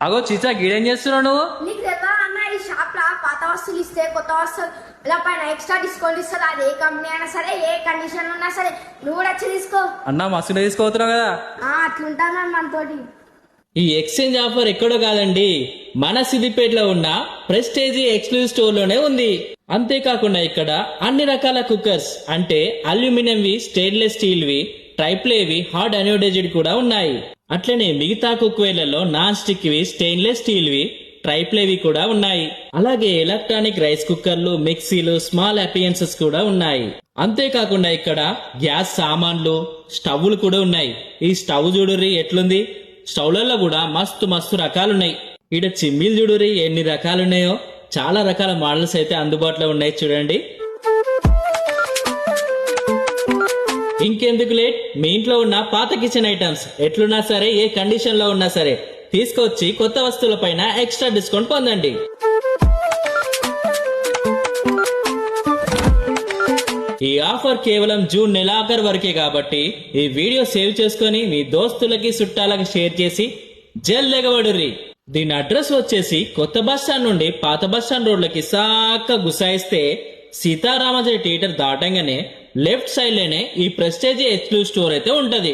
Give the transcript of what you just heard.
అగో చిచ్చా గీడేం చేస్తున్నావు నువ్వు? నీకు తెలియదా అన్న, ఈ షాప్ లా పాత వస్తువులు ఇస్తే కొత్త వస్తువుల పైన ఎక్స్ట్రా డిస్కౌంట్ ఇస్తారు. అది ఏ కంపెనీ అయినా సరే, ఏ కండిషన్ ఉన్నా సరే, నువ్వు కూడా వచ్చి తీసుకో. అన్న మస్తు తీసుకోతున్నావు కదా. అట్లుంటాను మనతోటి. ఈ ఎక్స్చేంజ్ ఆఫర్ ఎక్కడో కాదండి, మన సిద్దిపేటలో ఉన్న ప్రెస్టేజీ ఎక్స్క్లూజివ్ స్టోర్ లోనే ఉంది. అంతేకాకుండా ఇక్కడ అన్ని రకాల కుక్కర్స్ అంటే అల్యూమినియంవి, స్టెయిన్లెస్ స్టీల్వి, ట్రైప్లేవి, హాట్ అనోడైజ్డ్ కూడా ఉన్నాయి. అట్లనే మిగతా కుక్వేర్లలో నాన్ స్టిక్ వి, స్టెయిన్లెస్ స్టీల్వి, ట్రైప్లేవి కూడా ఉన్నాయి. అలాగే ఎలక్ట్రానిక్ రైస్ కుక్కర్లు, మిక్సీలు, స్మాల్ అప్లయన్సెస్ కూడా ఉన్నాయి. అంతేకాకుండా ఇక్కడ గ్యాస్ సామాన్లు, స్టవ్లు కూడా ఉన్నాయి. ఈ స్టవ్ చూడుర్రి ఎట్లుంది, స్టవ్లలో కూడా మస్తు మస్తు రకాలున్నాయి. ఈడ చిమ్మిలు చూడుర్రి ఎన్ని రకాలున్నాయో. చాలా రకాల మోడల్స్ అయితే అందుబాటులో ఉన్నాయి చూడండి. ఇంకెందుకు లేట్, మీ ఇంట్లో ఉన్న పాత కిచెన్ ఐటమ్స్ ఎట్లున్నా సరే, ఏ కండిషన్ లో ఉన్నా సరే తీసుకొచ్చి కొత్త వస్తువుల పైన ఎక్స్ట్రా డిస్కౌంట్ పొందండి. ఈ ఆఫర్ కేవలం జూన్ నెలాఖరు వరకే కాబట్టి ఈ వీడియో సేవ్ చేసుకుని మీ దోస్తులకి, చుట్టాలకి షేర్ చేసి జల్ది ఎగబడుర్రి. దీని అడ్రస్ వచ్చేసి కొత్త బస్ స్టాండ్ నుండి పాత బస్ స్టాండ్ రోడ్లకి సాక్క గుసాయిస్తే సీతారామజయ థియేటర్ దాటంగానే లెఫ్ట్ సైడ్ లోనే ఈ ప్రెస్టేజీ ఎక్స్క్లూజివ్ స్టోర్ అయితే ఉంటది.